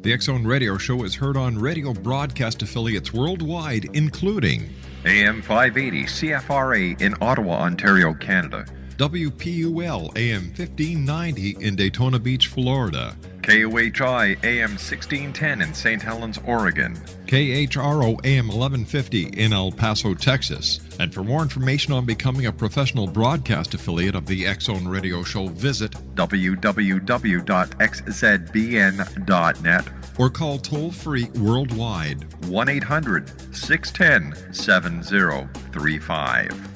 The X Zone Radio Show is heard on radio broadcast affiliates worldwide, including AM 580 CFRA in Ottawa, Ontario, Canada. WPUL AM 1590 in Daytona Beach, Florida. KOHI AM 1610 in St. Helens, Oregon. KHRO AM 1150 in El Paso, Texas. And for more information on becoming a professional broadcast affiliate of the X Zone Radio Show, visit www.xzbn.net or call toll-free worldwide 1-800-610-7035.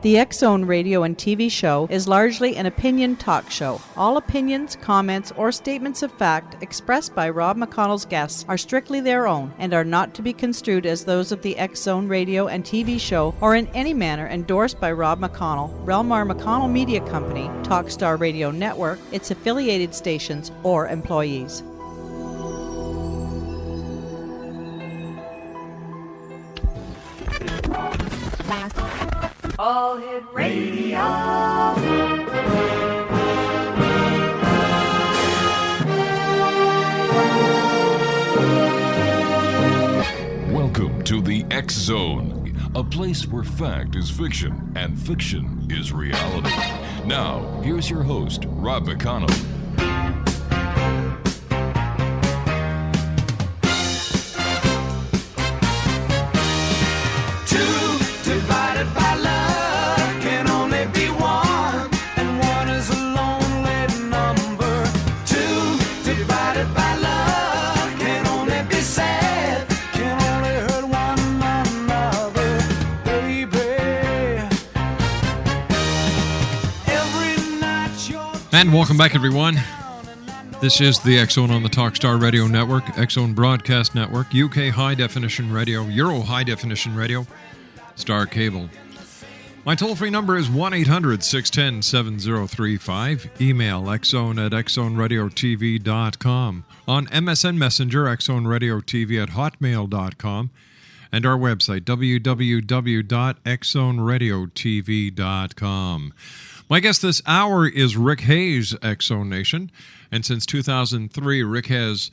The X Zone radio and TV show is largely an opinion talk show. All opinions, comments, or statements of fact expressed by Rob McConnell's guests are strictly their own and are not to be construed as those of the X Zone radio and TV show or in any manner endorsed by Rob McConnell, Relmar McConnell Media Company, Talkstar Radio Network, its affiliated stations, or employees. All Hit Radio. Welcome to the X Zone, a place where fact is fiction and fiction is reality. Now, here's your host, Rob McConnell. And welcome back, everyone. This is the X Zone on the Talkstar Radio Network, X Zone Broadcast Network, UK High Definition Radio, Euro High Definition Radio, Star Cable. My toll-free number is 1-800-610-7035. Email xzone@xzoneradiotv.com. On MSN Messenger, xzoneradiotv@hotmail.com. And our website, www.xzoneradiotv.com. My guest this hour is Rick Hayes, X Zone Nation. And since 2003, Rick has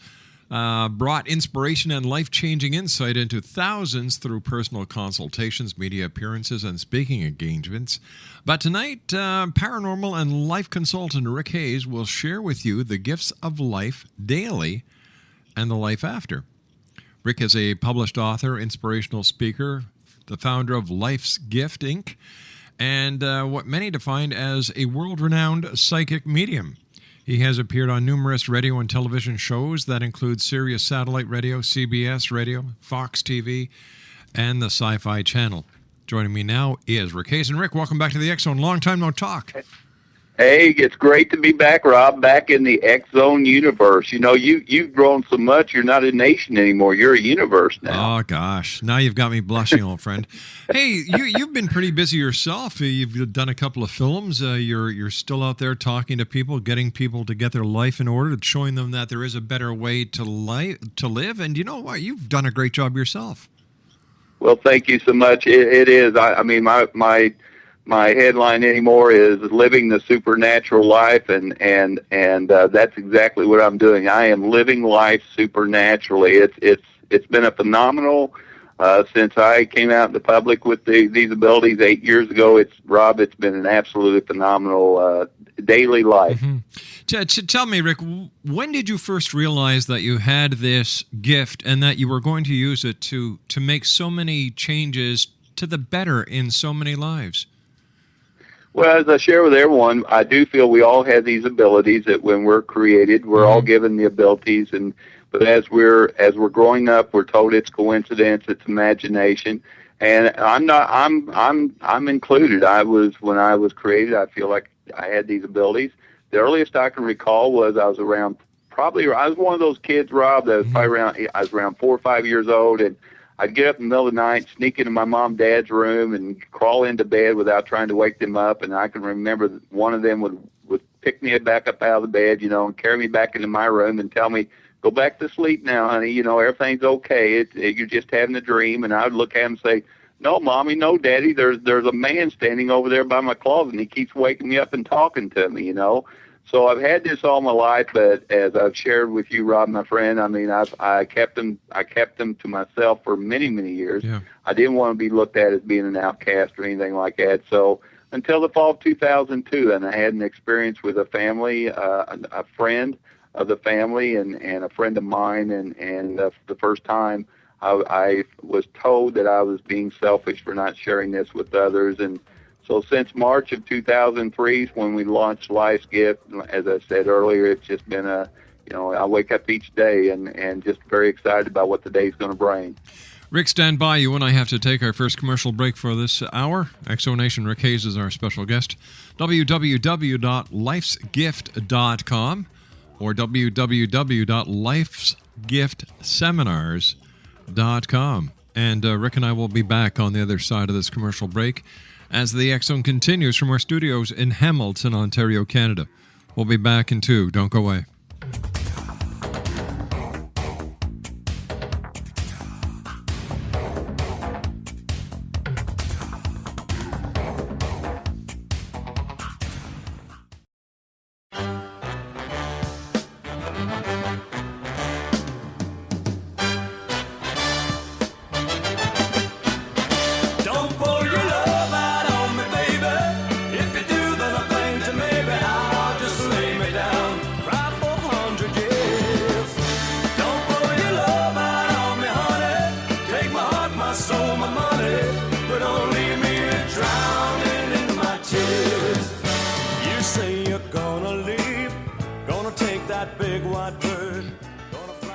brought inspiration and life-changing insight into thousands through personal consultations, media appearances, and speaking engagements. But tonight, paranormal and life consultant Rick Hayes will share with you the gifts of life daily and the life after. Rick is a published author, inspirational speaker, the founder of Life's Gift, Inc., and what many define as a world-renowned psychic medium. He has appeared on numerous radio and television shows that include Sirius Satellite Radio, CBS Radio, Fox TV, and the Sci-Fi Channel. Joining me now is Rick Hayes. And Rick, welcome back to the X Zone. Long time no talk. Hey, it's great to be back, Rob, back in the X Zone universe. You know, you've grown so much, you're not a nation anymore. You're a universe now. Oh, gosh. Now you've got me blushing, old friend. Hey, you've been pretty busy yourself. You've done a couple of films. You're still out there talking to people, getting people to get their life in order, showing them that there is a better way to live. And you know what? You've done a great job yourself. Well, thank you so much. It is. I mean, my headline anymore is living the supernatural life, and that's exactly what I'm doing. I am living life supernaturally. It's been a phenomenal since I came out in the public with these abilities 8 years ago. It's been an absolutely phenomenal daily life. Mm-hmm. Tell me, Rick, when did you first realize that you had this gift and that you were going to use it to make so many changes to the better in so many lives? Well, as I share with everyone, I do feel we all have these abilities that when we're created, we're all given the abilities, but as we're growing up, we're told it's coincidence, it's imagination, and I'm included. When I was created, I feel like I had these abilities. The earliest I can recall was I was one of those kids, Rob, that was I was around 4 or 5 years old, and I'd get up in the middle of the night, sneak into my mom and dad's room, and crawl into bed without trying to wake them up. And I can remember that one of them would pick me back up out of the bed, and carry me back into my room and tell me, go back to sleep now, honey. You know, everything's okay. You're just having a dream. And I would look at him and say, no, Mommy, no, Daddy, there's a man standing over there by my closet, and he keeps waking me up and talking to me, you know. So I've had this all my life, but as I've shared with you, Rob, my friend, I mean, I kept them to myself for many, many years. Yeah. I didn't want to be looked at as being an outcast or anything like that. So until the fall of 2002, and I had an experience with a family, a friend of the family, and a friend of mine, and the first time I was told that I was being selfish for not sharing this with others. And so since March of 2003, when we launched Life's Gift, as I said earlier, it's just been I wake up each day and just very excited about what the day's going to bring. Rick, stand by. You and I have to take our first commercial break for this hour. Exonation Rick Hayes is our special guest. www.lifesgift.com or www.lifesgiftseminars.com. And Rick and I will be back on the other side of this commercial break as the X Zone continues from our studios in Hamilton, Ontario, Canada. We'll be back in 2. Don't go away.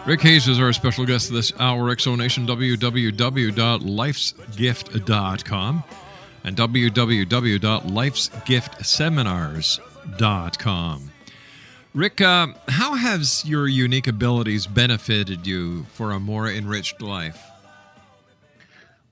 Rick Hayes is our special guest this hour. Exonation, www.lifesgift.com and www.lifesgiftseminars.com. Rick, how has your unique abilities benefited you for a more enriched life?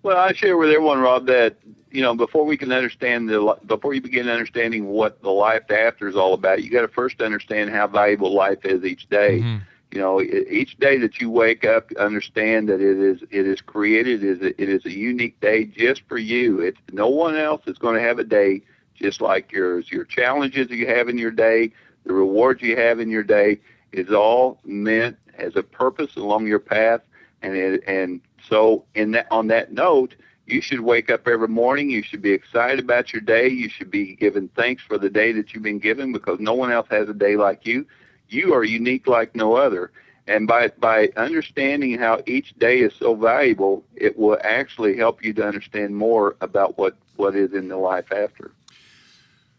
Well, I share with everyone, Rob, that before we can before you begin understanding what the life after is all about, you got to first understand how valuable life is each day. Mm-hmm. Each day that you wake up, understand that it is created. It is a unique day just for you. No one else is going to have a day just like yours. Your challenges you have in your day, the rewards you have in your day, is all meant as a purpose along your path. And so on that note, you should wake up every morning. You should be excited about your day. You should be giving thanks for the day that you've been given, because no one else has a day like you. You are unique like no other. And by understanding how each day is so valuable, it will actually help you to understand more about what is in the life after.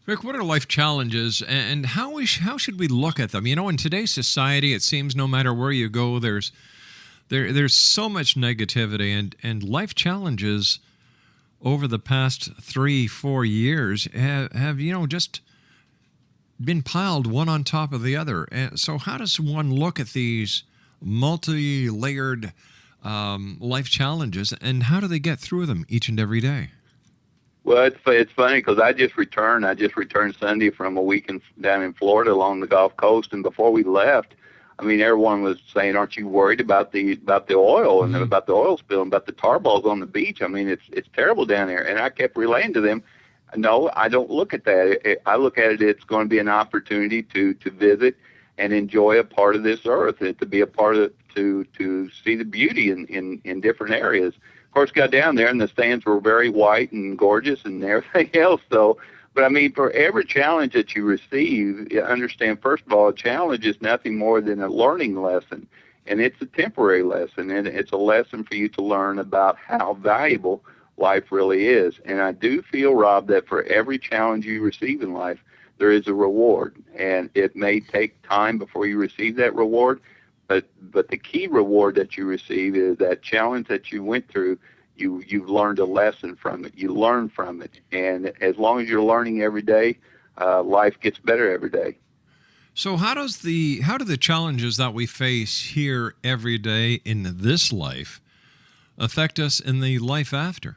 Rick, what are life challenges, and how should we look at them? In today's society, it seems no matter where you go, there's so much negativity, and life challenges over the past 3-4 years have just been piled one on top of the other. So how does one look at these multi-layered life challenges, and how do they get through them each and every day? Well, it's funny because I just returned Sunday from a week down in Florida along the Gulf Coast, and before we left, everyone was saying, "Aren't you worried about the oil and about the oil spill and about the tar balls on the beach? It's terrible down there." And I kept relaying to them, no, I don't look at that. I look at it, it's going to be an opportunity to visit and enjoy a part of this earth, and to be a part of, to see the beauty in different areas. Of course, got down there and the sands were very white and gorgeous and everything else. So, but for every challenge that you receive, you understand, first of all, a challenge is nothing more than a learning lesson, and it's a temporary lesson, and it's a lesson for you to learn about how valuable life really is. And I do feel, Rob, that for every challenge you receive in life, there is a reward, and it may take time before you receive that reward, but the key reward that you receive is that challenge that you went through. You've learned a lesson from it. You learn from it, and as long as you're learning every day, life gets better every day. So how do the challenges that we face here every day in this life affect us in the life after?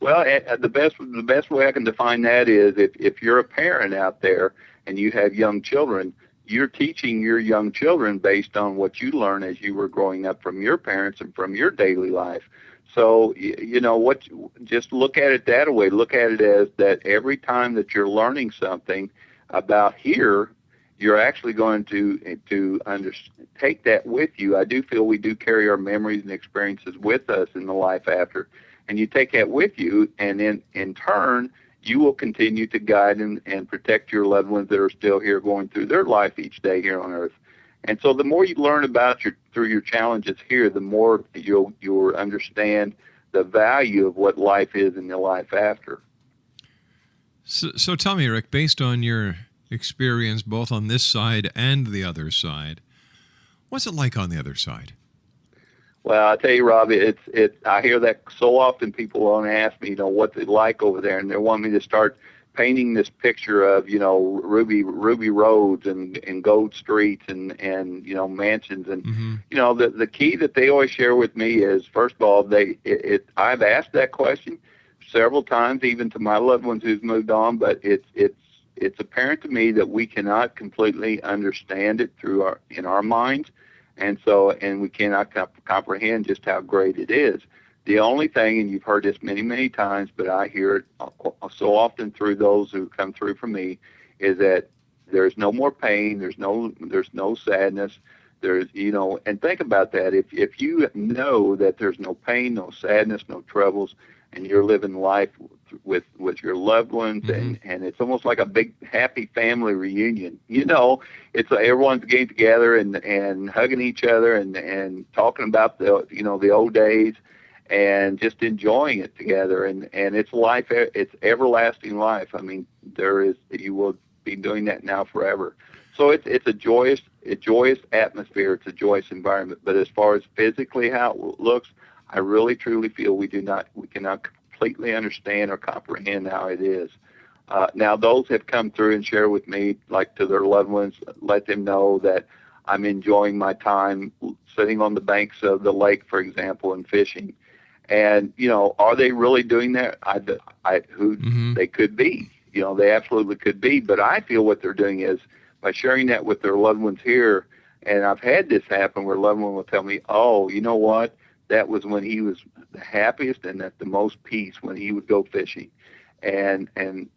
Well, the best way I can define that is if you're a parent out there and you have young children, you're teaching your young children based on what you learn as you were growing up from your parents and from your daily life. So, just look at it that way. Look at it as that every time that you're learning something about here, you're actually going to take that with you. I do feel we do carry our memories and experiences with us in the life after. And you take that with you, and then in turn, you will continue to guide and protect your loved ones that are still here going through their life each day here on earth. And so the more you learn through your challenges here, the more you'll understand the value of what life is in the life after. So tell me, Rick, based on your experience both on this side and the other side, what's it like on the other side? Well, I tell you, Rob, I hear that so often. People want to ask me, what's it like over there, and they want me to start painting this picture of, ruby roads and gold streets and mansions. And, the key that they always share with me is, first of all, I've asked that question several times, even to my loved ones who's moved on, but it's apparent to me that we cannot completely understand it in our minds. And we cannot comprehend just how great it is. The only thing, and you've heard this many, many times, but I hear it so often through those who come through from me, is that there's no more pain, there's no sadness, and think about that. If you know that there's no pain, no sadness, no troubles, and you're living life with your loved ones, and it's almost like a big happy family reunion. It's everyone's getting together and hugging each other and talking about the old days and just enjoying it together. And it's life, it's everlasting life. I mean, you will be doing that now forever. So it's a joyous atmosphere. It's a joyous environment. But as far as physically how it looks, I really truly feel we cannot completely understand or comprehend how it is. Now, those have come through and share with me, like to their loved ones, let them know that I'm enjoying my time sitting on the banks of the lake, for example, and fishing. And, are they really doing that? They could be. They absolutely could be. But I feel what they're doing is by sharing that with their loved ones here, and I've had this happen where a loved one will tell me, oh, you know what? That was when he was the happiest and at the most peace when he would go fishing. And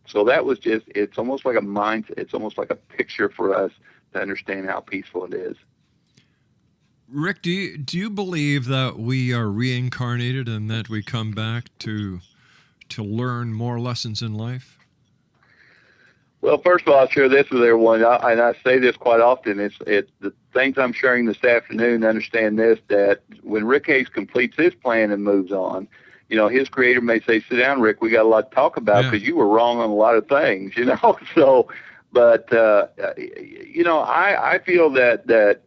so that was it's almost like a mindset. It's almost like a picture for us to understand how peaceful it is. Rick, do you believe that we are reincarnated and that we come back to learn more lessons in life? Well, first of all, I'll share this with everyone, and I say this quite often. It's the things I'm sharing this afternoon. Understand this: that when Rick Hayes completes his plan and moves on, his creator may say, "Sit down, Rick. We got a lot to talk about because you were wrong on a lot of things." So, but I feel that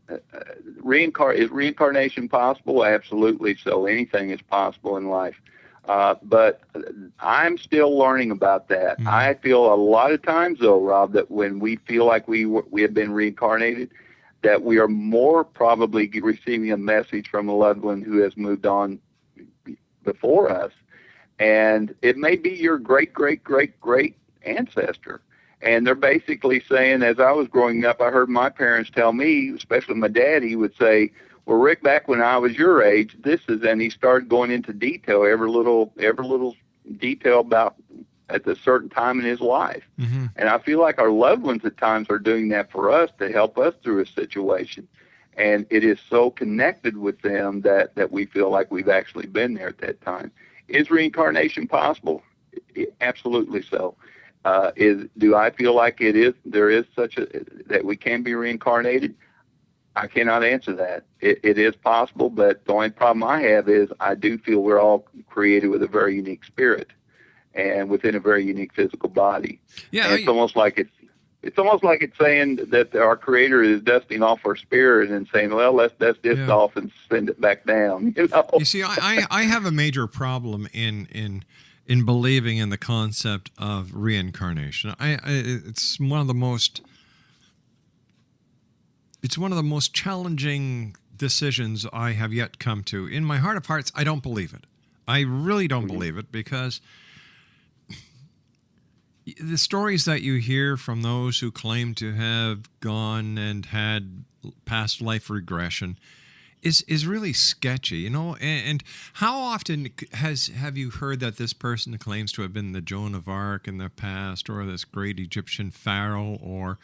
is reincarnation possible? Absolutely. So anything is possible in life. But I'm still learning about that. Mm-hmm. I feel a lot of times, though, Rob, that when we feel like we have been reincarnated, that we are more probably receiving a message from a loved one who has moved on before us. And it may be your great, great, great, great ancestor. And they're basically saying, as I was growing up, I heard my parents tell me, especially my dad, he would say, well, Rick, back when I was your age, and he started going into detail, every little detail about at a certain time in his life. Mm-hmm. And I feel like our loved ones at times are doing that for us to help us through a situation. And it is so connected with them that we feel like we've actually been there at that time. Is reincarnation possible? Absolutely so. Do I feel like there is that we can be reincarnated? I cannot answer that. It is possible, but the only problem I have is I do feel we're all created with a very unique spirit and within a very unique physical body. Yeah, and it's almost like it's saying that our Creator is dusting off our spirit and saying, well, let's dust this off and send it back down. You see, I have a major problem in believing in the concept of reincarnation. It's one of the most challenging decisions I have yet come to. In my heart of hearts, I don't believe it. I really don't believe it because The stories that you hear from those who claim to have gone and had past life regression is really sketchy, And how often have you heard that this person claims to have been the Joan of Arc in the past, or this great Egyptian pharaoh, or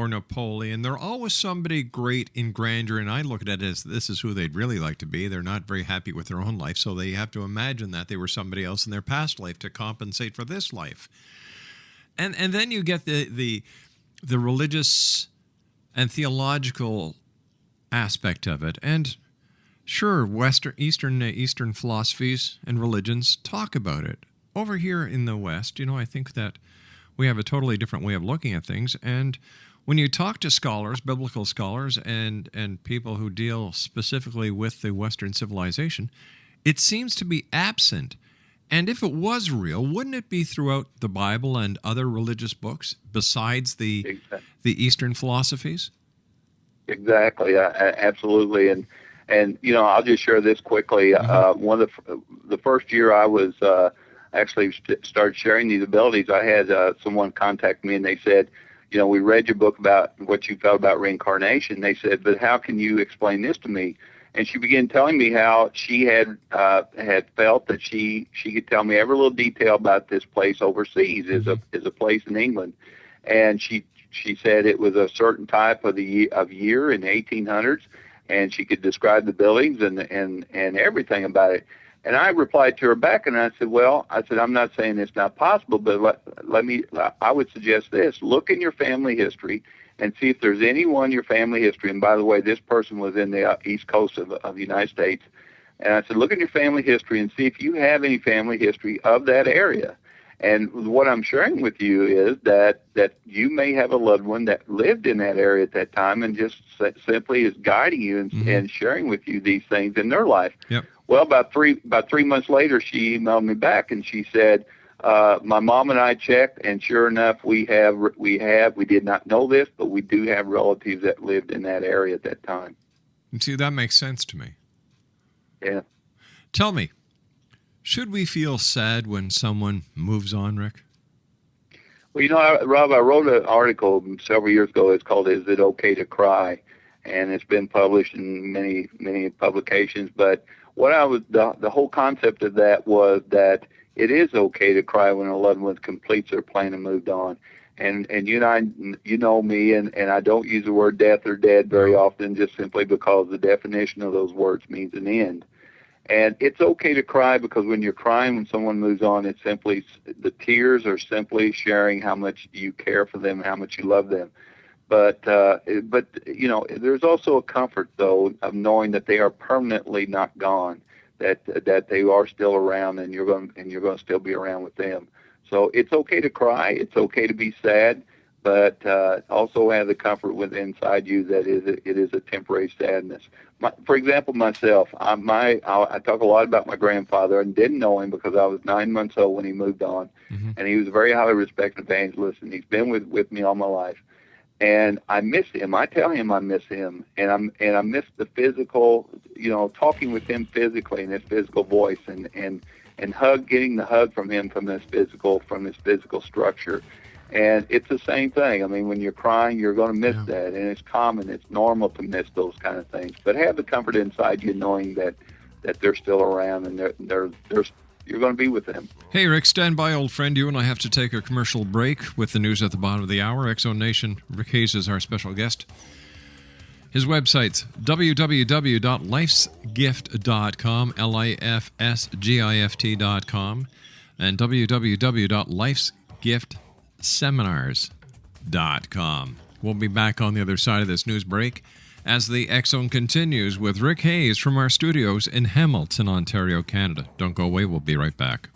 Napoleon? They're always somebody great in grandeur, and I look at it as this is who they'd really like to be. They're not very happy with their own life, so they have to imagine that they were somebody else in their past life to compensate for this life. And then you get the religious and theological aspect of it, and sure, Eastern philosophies and religions talk about it. Over here in the West, I think that we have a totally different way of looking at things. And when you talk to scholars, biblical scholars, and people who deal specifically with the Western civilization, it seems to be absent. And if it was real, wouldn't it be throughout the Bible and other religious books besides the Eastern philosophies? Exactly, absolutely. And I'll just share this quickly. One of the first year I was actually started sharing these abilities, I had someone contact me, and they said, we read your book about what you felt about reincarnation. They said, but how can you explain this to me? And she began telling me how she had felt that she could tell me every little detail about this place overseas, is a place in England, and she said it was a certain type of year in the 1800s. And she could describe the buildings and everything about it. And I replied to her back, and I said, I'm not saying it's not possible, but I would suggest this. Look in your family history and see if there's anyone in your family history. And by the way, this person was in the East Coast of the United States. And I said, look in your family history and see if you have any family history of that area. And what I'm sharing with you is that you may have a loved one that lived in that area at that time and just simply is guiding you and sharing with you these things in their life. Yep. Well, about 3 months later, she emailed me back and she said, my mom and I checked, and sure enough, we did not know this, but we do have relatives that lived in that area at that time. And see, that makes sense to me. Yeah. Tell me, should we feel sad when someone moves on, Rick? Well, Rob, I wrote an article several years ago. It's called "Is It Okay to Cry?" and it's been published in many publications. But the whole concept of that was that it is okay to cry when a loved one completes their plan and moved on. And you know me, and I don't use the word death or dead very often, just simply because the definition of those words means an end. And it's okay to cry, because when you're crying when someone moves on, it's simply, the tears are simply sharing how much you care for them, how much you love them. But there's also a comfort, though, of knowing that they are permanently not gone, that they are still around, and you're going to still be around with them. So it's okay to cry, it's okay to be sad, but also have the comfort within inside you that it is a temporary sadness. For example, myself, I talk a lot about my grandfather, and didn't know him because I was 9 months old when he moved on, and he was a very highly respected evangelist, and he's been with me all my life. And I miss him. I tell him I miss him, and I miss the physical, talking with him physically in his physical voice, and getting the hug from him from his physical structure. And it's the same thing. I mean, when you're crying, you're going to miss that, and it's common. It's normal to miss those kind of things. But have the comfort inside you, knowing that they're still around, and you're going to be with them. Hey, Rick, stand by, old friend. You and I have to take a commercial break with the news at the bottom of the hour. Exo Nation, Rick Hayes is our special guest. His website's www.lifesgift.com, lifsgift.com, and www.lifesgiftseminars.com. We'll be back on the other side of this news break as the X-Zone continues with Rick Hayes from our studios in Hamilton, Ontario, Canada. Don't go away. We'll be right back.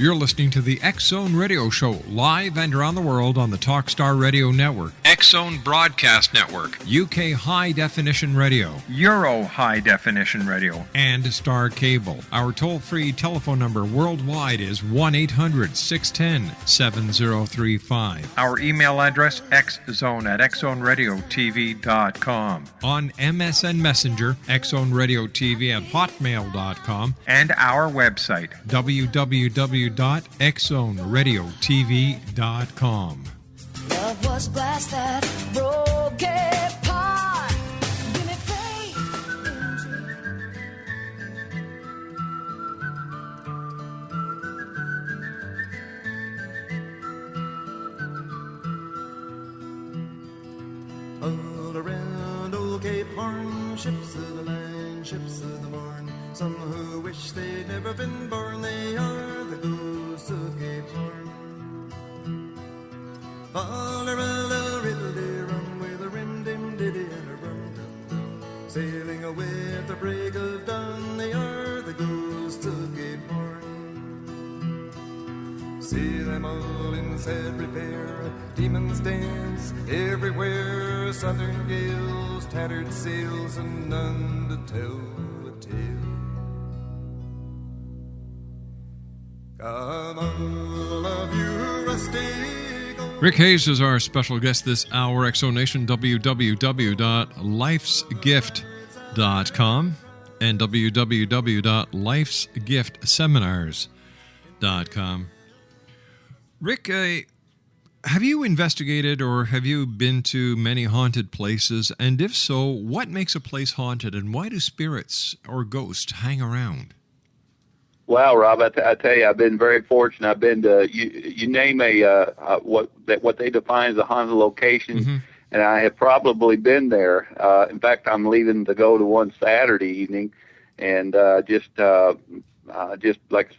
You're listening to the X Zone Radio Show, live and around the world on the Talkstar Radio Network, X Zone Broadcast Network, UK High Definition Radio, Euro High Definition Radio, and Star Cable. Our toll-free telephone number worldwide is 1-800-610-7035. Our email address, xzone@xzoneradiotv.com. On MSN Messenger, xzoneradiotv@hotmail.com, and our website, www.xzoneradiotv.com. Love was glass that broke apart. Give me faith. All around old Cape Horn, ships of the line, ships of the morn. Some who wish they'd never been born, they are the ghosts of Cape Horn. Fall-a-rilla, riddle-de-rum, with a rim-dim-diddy and a rum-dum-dum. Sailing away at the break of dawn, they are the ghosts of Cape Horn. See them all in sad repair, demons dance everywhere, southern gales, tattered sails, and none to tell a tale. Come all of you rustic. Rick Hayes is our special guest this hour. Exonation, www.lifesgift.com and www.lifesgiftseminars.com. Rick, have you investigated or have you been to many haunted places? And if so, what makes a place haunted and why do spirits or ghosts hang around? Well, Rob, I tell you, I've been very fortunate. I've been to you name what they define as a haunted location, and I have probably been there. In fact, I'm leaving to go to one Saturday evening, and just like I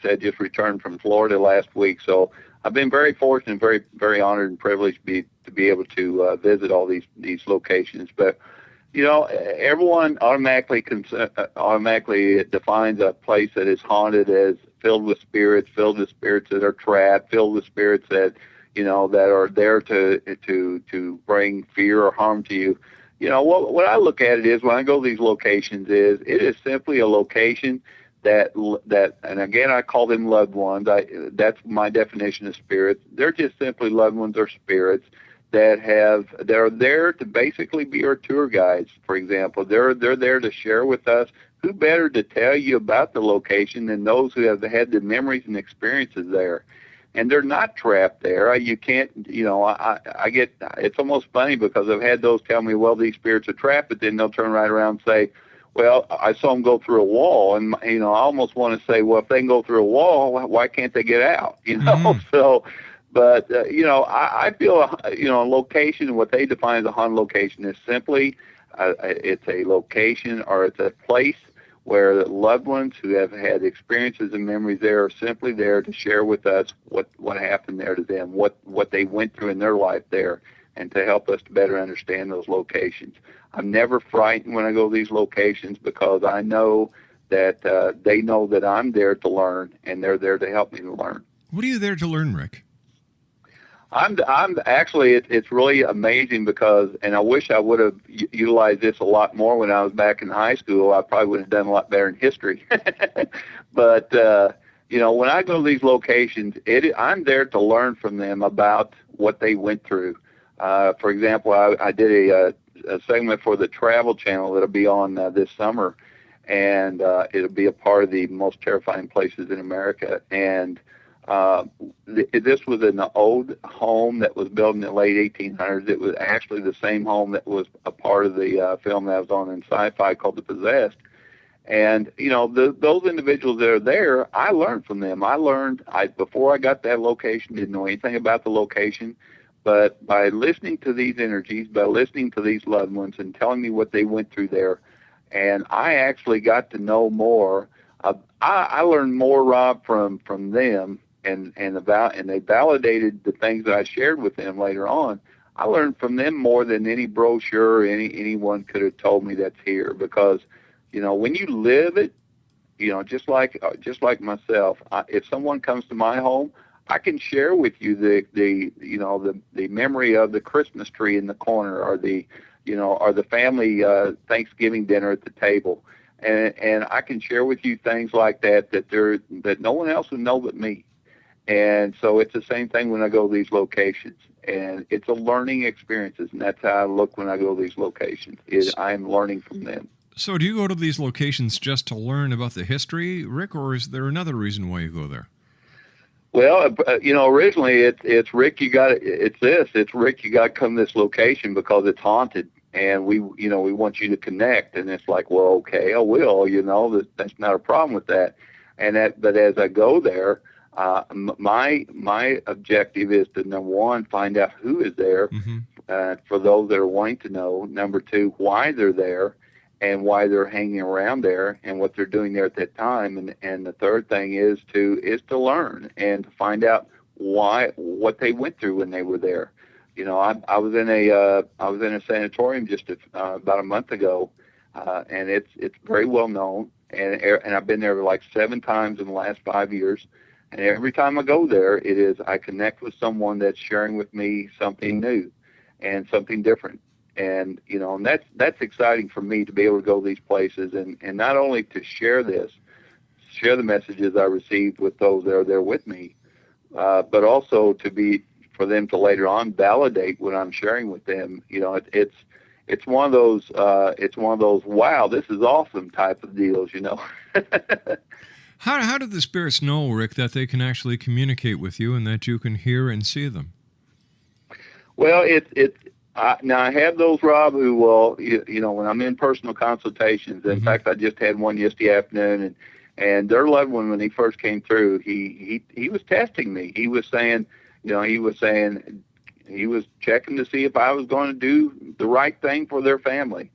said, just returned from Florida last week. So I've been very fortunate, very very honored and privileged to be able to visit all these locations, but. You know, everyone automatically defines a place that is haunted as filled with spirits that are trapped, filled with spirits that, you know, that are there to bring fear or harm to you. You know, what I look at it is when I go to these locations it is simply a location that, and again, I call them loved ones. That's my definition of spirits. They're just simply loved ones or spirits that are there to basically be our tour guides. For example, they're there to share with us. Who better to tell you about the location than those who have had the memories and experiences there? And they're not trapped there. You can't, you know, I get, it's almost funny because I've had those tell me, well, these spirits are trapped, but then they'll turn right around and say, well, I saw them go through a wall. And, you know, I almost want to say, well, if they can go through a wall, why can't they get out? You know, so... But, you know, I feel, you know, a location, what they define as a haunted location is simply, it's a location or it's a place where the loved ones who have had experiences and memories there are simply there to share with us what happened there to them, what they went through in their life there, and to help us to better understand those locations. I'm never frightened when I go to these locations because I know that they know that I'm there to learn, and they're there to help me to learn. What are you there to learn, Rick? I'm actually, it's really amazing because, and I wish I would have utilized this a lot more when I was back in high school. I probably would have done a lot better in history. But, you know, when I go to these locations, I'm there to learn from them about what they went through. For example, I did a segment for the Travel Channel that'll be on this summer, and it'll be a part of the most terrifying places in America. And this was an old home that was built in the late 1800s. It was actually the same home that was a part of the film that was on in Sci-Fi called The Possessed. And, you know, those individuals that are there, I learned from them. Before I got that location, didn't know anything about the location. But by listening to these energies, by listening to these loved ones and telling me what they went through there, and I actually got to know more. I learned more, Rob, from them. And they validated the things that I shared with them later on. I learned from them more than any brochure or anyone could have told me that's here, because, you know, when you live it just like myself, if someone comes to my home, I can share with you the memory of the Christmas tree in the corner, or the family Thanksgiving dinner at the table, and I can share with you things like that no one else would know but me. And so it's the same thing when I go to these locations, and it's a learning experiences, and that's how I look when I go to these locations. I am learning from them. So do you go to these locations just to learn about the history, Rick, or is there another reason why you go there? Well, originally it's Rick. It's Rick. You got to come to this location because it's haunted, and we want you to connect. And it's like, well, okay, I will. That's not a problem with that. But as I go there, my objective is to, number one, find out who is there, for those that are wanting to know. Number two, why they're there, and why they're hanging around there, and what they're doing there at that time. And the third thing is to learn and to find out what they went through when they were there. I was in a sanatorium just about a month ago, and it's very well known, and I've been there like 7 times in the last 5 years. And every time I go there, I connect with someone that's sharing with me something new and something different. And, and that's exciting for me to be able to go to these places and not only to share the messages I received with those that are there with me, but also for them to later on validate what I'm sharing with them. It's one of those, wow, this is awesome type of deals, How do the spirits know, Rick, that they can actually communicate with you and that you can hear and see them? Well, now I have those, Rob, who will, when I'm in personal consultations. In fact, I just had one yesterday afternoon, and their loved one, when he first came through, he was testing me. He was saying, he was checking to see if I was going to do the right thing for their family.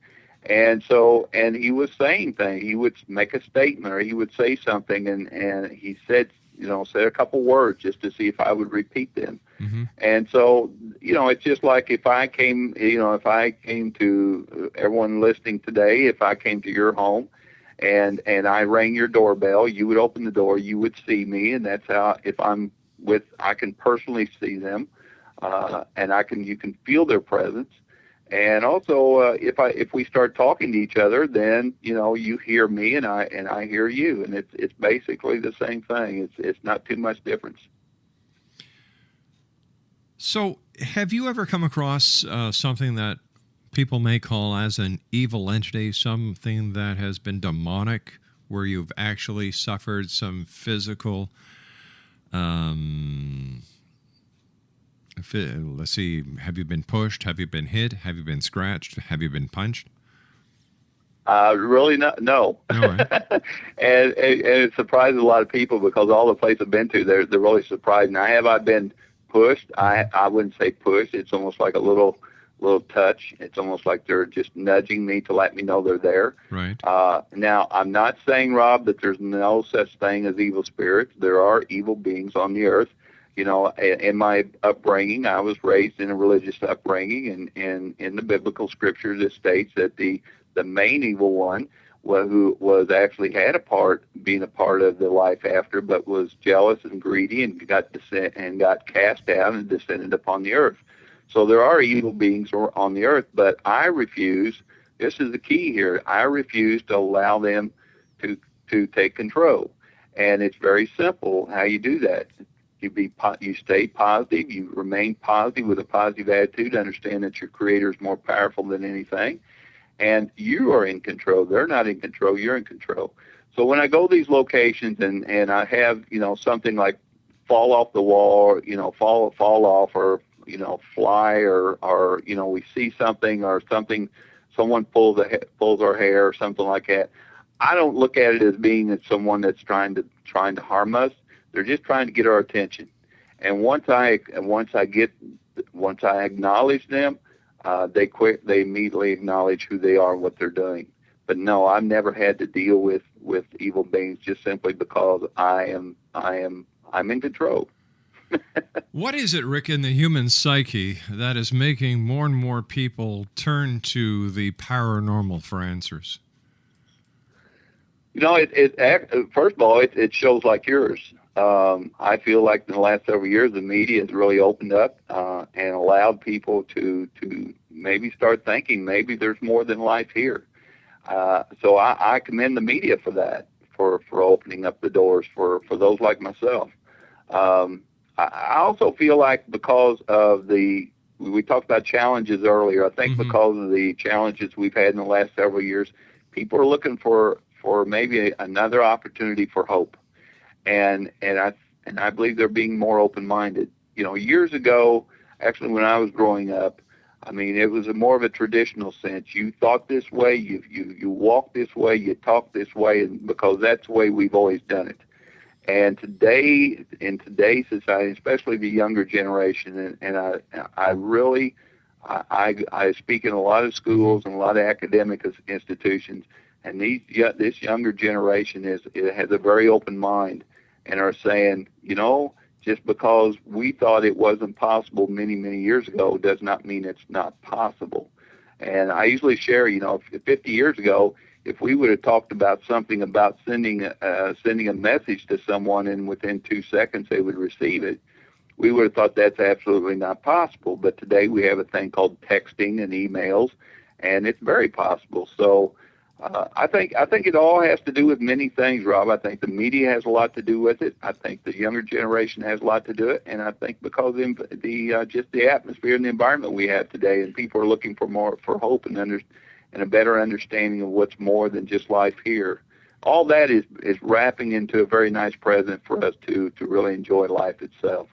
And he was saying things. He would make a statement, or he would say something, and he said a couple words just to see if I would repeat them. And so, it's just like if I came to everyone listening today, if I came to your home and I rang your doorbell, you would open the door, you would see me, and that's how, I can personally see them, and you can feel their presence. And also, if we start talking to each other, then you hear me and I hear you, and it's basically the same thing. It's not too much difference. So, have you ever come across something that people may call as an evil entity, something that has been demonic, where you've actually suffered some physical? Let's see, have you been pushed? Have you been hit? Have you been scratched? Have you been punched? Really not, no. Right. and it surprises a lot of people because all the places I've been to, they're really surprised. Now, have I been pushed? I wouldn't say pushed. It's almost like a little touch. It's almost like they're just nudging me to let me know they're there. Right. Now, I'm not saying, Rob, that there's no such thing as evil spirits. There are evil beings on the earth. In my upbringing, I was raised in a religious upbringing, and in the biblical scriptures, it states that the main evil one, who was actually had being a part of the life after, but was jealous and greedy and got cast down and descended upon the earth. So there are evil beings on the earth, but I refuse. This is the key here. I refuse to allow them to take control, and it's very simple how you do that. You stay positive. You remain positive with a positive attitude. Understand that your Creator is more powerful than anything, and you are in control. They're not in control. You're in control. So when I go to these locations and I have something like fall off the wall, fall off, or fly, or we see something, or someone pulls our hair or something like that, I don't look at it as being someone that's trying to harm us. They're just trying to get our attention. And once I acknowledge them, they immediately acknowledge who they are and what they're doing. But no, I've never had to deal with evil beings just simply because I'm in control. What is it, Rick, in the human psyche that is making more and more people turn to the paranormal for answers? First of all, it shows like yours. I feel like in the last several years, the media has really opened up and allowed people to maybe start thinking maybe there's more than life here. So I commend the media for that, for opening up the doors for those like myself. I also feel like because of we talked about challenges earlier. I think because of the challenges we've had in the last several years, people are looking for maybe another opportunity for hope, and I believe they're being more open-minded. Years ago, actually, when I was growing up, I mean, it was more of a traditional sense. You thought this way, you walked this way, you talked this way, and because that's the way we've always done it. And today, in today's society, especially the younger generation, and I really speak in a lot of schools and a lot of academic institutions, and this younger generation has a very open mind and are saying, just because we thought it wasn't possible many, many years ago does not mean it's not possible. And I usually share, 50 years ago, if we would have talked about something about sending a message to someone and within 2 seconds they would receive it, we would have thought that's absolutely not possible. But today we have a thing called texting and emails, and it's very possible. So I think it all has to do with many things, Rob. I think the media has a lot to do with it. I think the younger generation has a lot to do it, and I think because of just the atmosphere and the environment we have today, and people are looking for hope and a better understanding of what's more than just life here. All that is wrapping into a very nice present for us to really enjoy life itself.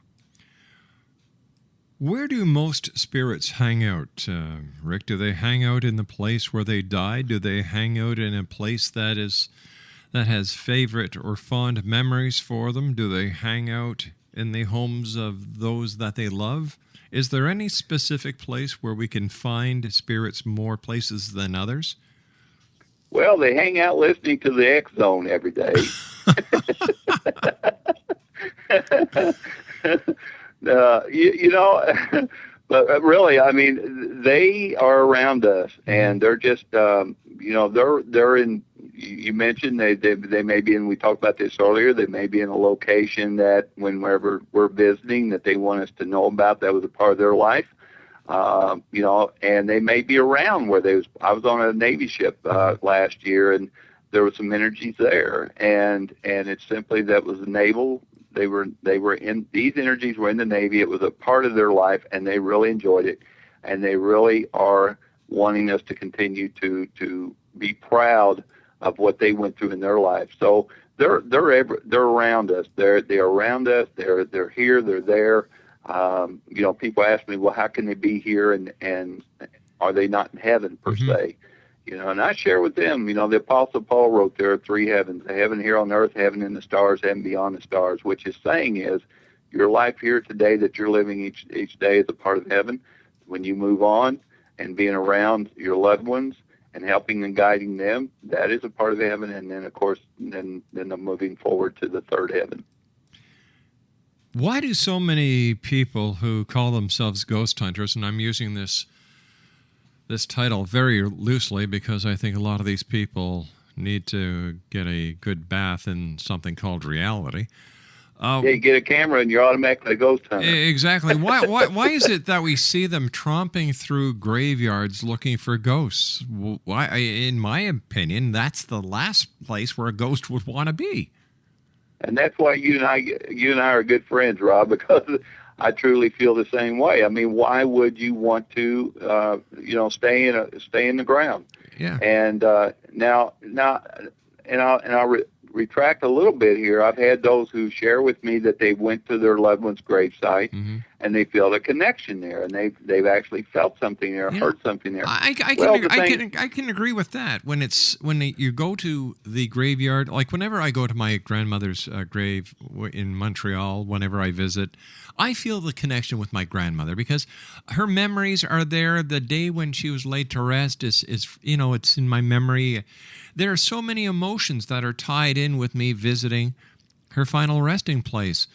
Where do most spirits hang out, Rick? Do they hang out in the place where they died? Do they hang out in a place that has favorite or fond memories for them? Do they hang out in the homes of those that they love? Is there any specific place where we can find spirits more places than others? Well, they hang out listening to the X Zone every day. But really, I mean, they are around us, and they're just, they're in. You mentioned they may be in. We talked about this earlier. They may be in a location that whenever we're visiting, that they want us to know about. That was a part of their life, and they may be around where they was. I was on a Navy ship last year, and there was some energies there, and it's simply that was naval. They were in, these energies were in the Navy. It was a part of their life, and they really enjoyed it, and they really are wanting us to continue to be proud of what they went through in their life. So they're around us. They're around us. They're here. They're there. People ask me, well, how can they be here and are they not in heaven per se? And I share with them, the Apostle Paul wrote there are three heavens, a heaven here on earth, heaven in the stars, heaven beyond the stars, which is saying is your life here today that you're living each day is a part of heaven. When you move on and being around your loved ones and helping and guiding them, that is a part of heaven. And then, of course, then I'm moving forward to the third heaven. Why do so many people who call themselves ghost hunters, and I'm using this title very loosely because I think a lot of these people need to get a good bath in something called reality. You get a camera and you're automatically a ghost hunter. Exactly. Why is it that we see them tromping through graveyards looking for ghosts? Why? In my opinion, that's the last place where a ghost would want to be. And that's why you and I are good friends, Rob, because I truly feel the same way. I mean, why would you want to, stay in the ground? Yeah. And now, I'll retract a little bit here. I've had those who share with me that they went to their loved one's gravesite and they felt a connection there, and they've actually felt something there, heard something there. I can agree with that. When you go to the graveyard, like whenever I go to my grandmother's grave in Montreal, whenever I visit, I feel the connection with my grandmother because her memories are there. The day when she was laid to rest is it's in my memory. There are so many emotions that are tied in with me visiting her final resting place.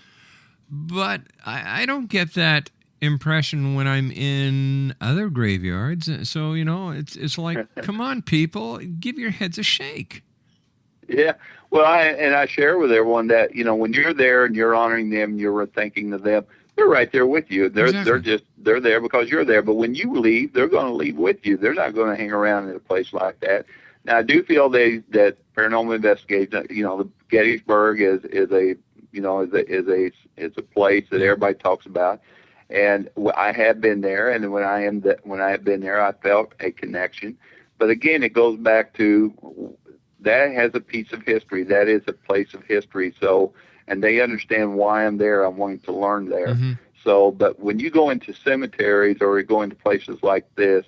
But I don't get that impression when I'm in other graveyards. So, it's like, come on, people, give your heads a shake. Yeah. Well, I share with everyone that, when you're there and you're honoring them, you're thinking of them, they're right there with you. They're there because you're there. But when you leave, they're going to leave with you. They're not going to hang around in a place like that. Now, I do feel that paranormal investigation, the Gettysburg is a place that everybody talks about. And I have been there, and when I have been there, I felt a connection. But again, it goes back to that has a piece of history. That is a place of history. So, and they understand why I'm there. I'm wanting to learn there. Mm-hmm. So, but when you go into cemeteries or you go into places like this,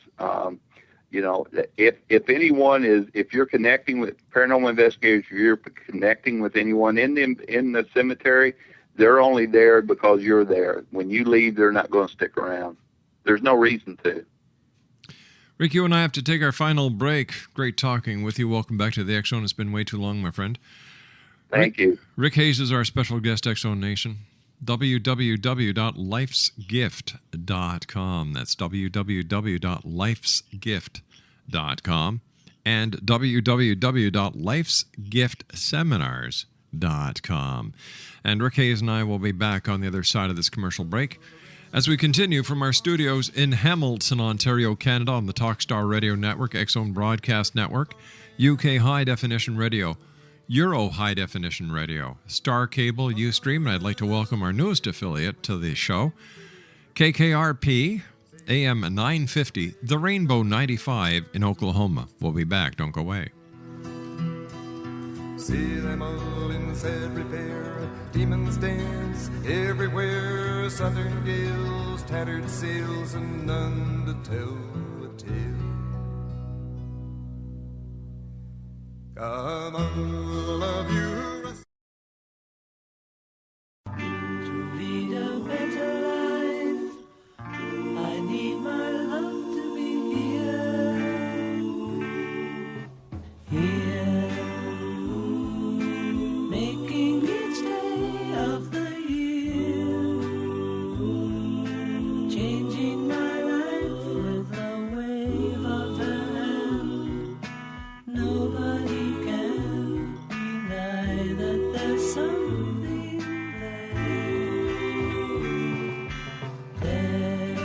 if you're connecting with paranormal investigators, if you're connecting with anyone in the cemetery, they're only there because you're there. When you leave, they're not going to stick around. There's no reason to. Rick, you and I have to take our final break. Great talking with you. Welcome back to the X Zone. It's been way too long, my friend. Thank you. Rick Hayes is our special guest, X Zone Nation. www.lifesgift.com. That's www.lifesgift.com and www.lifesgiftseminars.com. And Rick Hayes and I will be back on the other side of this commercial break as we continue from our studios in Hamilton, Ontario, Canada, on the Talkstar Radio Network, X Zone Broadcast Network, UK High Definition Radio, Euro High Definition Radio, Star Cable, Ustream, and I'd like to welcome our newest affiliate to the show, KKRP, AM 950, The Rainbow 95 in Oklahoma. We'll be back. Don't go away. See them all in sad repair, demons dance everywhere, southern gales, tattered sails, and none to tell a tale. Come on, love you. To lead a better life, I need my love to be here, making each day of the year, changing my life with a wave of her hand. Nobody can deny that there's something there,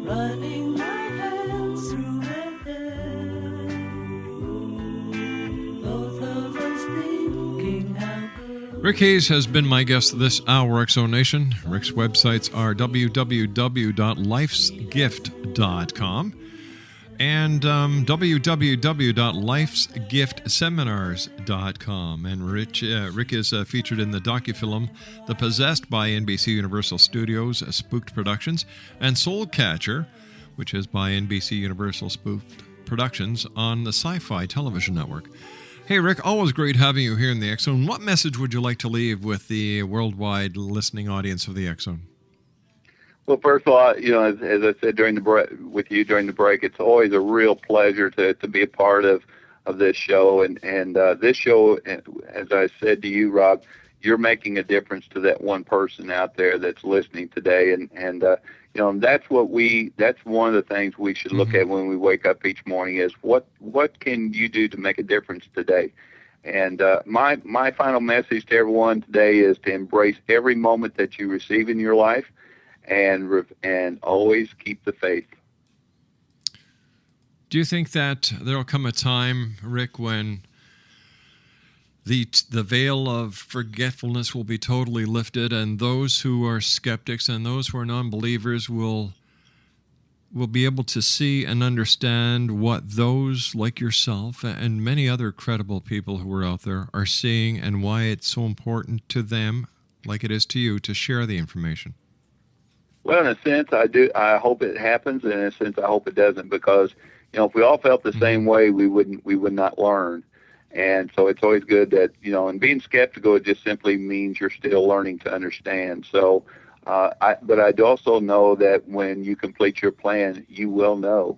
running my hands through her hair, both of us thinking how good. Rick Hayes has been my guest this hour, X Zone Nation. Rick's websites are www.lifesgift.com and www.lifesgiftseminars.com. And Rick is featured in the docufilm The Possessed by NBC Universal Studios, Spooked Productions, and Soul Catcher, which is by NBC Universal Spooked Productions on the Sci-Fi Television Network. Hey, Rick, always great having you here in the X Zone. What message would you like to leave with the worldwide listening audience of the X Zone? Well, first of all, as I said during the break, it's always a real pleasure to be a part of this show. And this show, as I said to you, Rob, you're making a difference to that one person out there that's listening today. And that's one of the things we should look at when we wake up each morning is what can you do to make a difference today? And my final message to everyone today is to embrace every moment that you receive in your life. And always keep the faith. Do you think that there will come a time, Rick, when the veil of forgetfulness will be totally lifted, and those who are skeptics and those who are non-believers will be able to see and understand what those like yourself and many other credible people who are out there are seeing, and why it's so important to them, like it is to you, to share the information? Well, in a sense, I do. I hope it happens, and in a sense, I hope it doesn't, because if we all felt the same way, we would not learn. And so it's always good that and being skeptical, it just simply means you're still learning to understand. So, but I also know that when you complete your plan, you will know.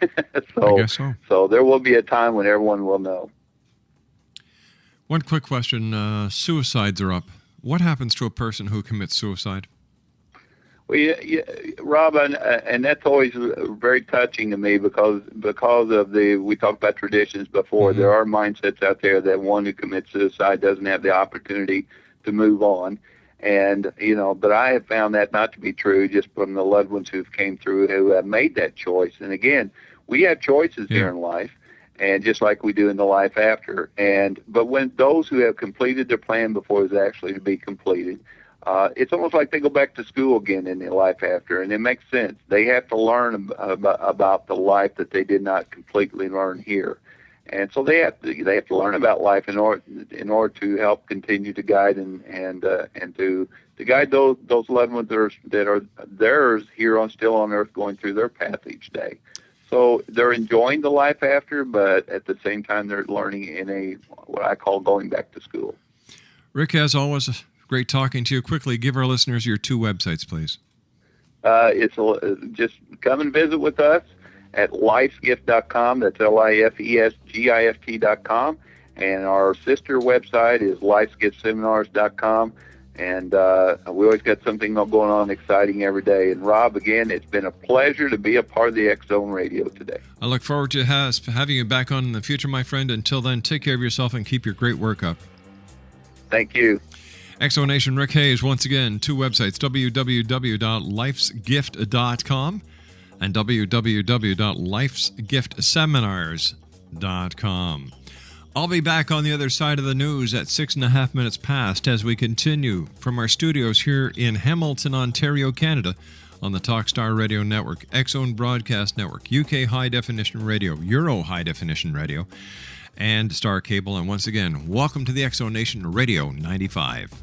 I guess so. So there will be a time when everyone will know. One quick question: suicides are up. What happens to a person who commits suicide? Well, Rob, and that's always very touching to me because of we talked about traditions before. There are mindsets out there that one who commits suicide doesn't have the opportunity to move on, and but I have found that not to be true just from the loved ones who've came through who have made that choice. And again, we have choices here in life, and just like we do in the life after. But when those who have completed their plan before it's actually to be completed. It's almost like they go back to school again in their life after, and it makes sense. They have to learn about the life that they did not completely learn here, and so they have to learn about life in order to help continue to guide and to guide those loved ones that are theirs here still on earth, going through their path each day. So they're enjoying the life after, but at the same time they're learning in what I call going back to school. Rick, as always, great talking to you. Quickly, give our listeners your 2 websites, please. It's just come and visit with us at lifesgift.com. That's lifesgift.com. And our sister website is lifesgiftseminars.com. And we always got something going on exciting every day. And Rob, again, it's been a pleasure to be a part of the X-Zone Radio today. I look forward to having you back on in the future, my friend. Until then, take care of yourself and keep your great work up. Thank you. Exonation Rick Hayes, once again, 2 websites, www.lifesgift.com and www.lifesgiftseminars.com. I'll be back on the other side of the news at 6.5 minutes past as we continue from our studios here in Hamilton, Ontario, Canada, on the Talkstar Radio Network, X-Zone Broadcast Network, UK High Definition Radio, Euro High Definition Radio, and Star Cable. And once again, welcome to the Exonation Radio 95.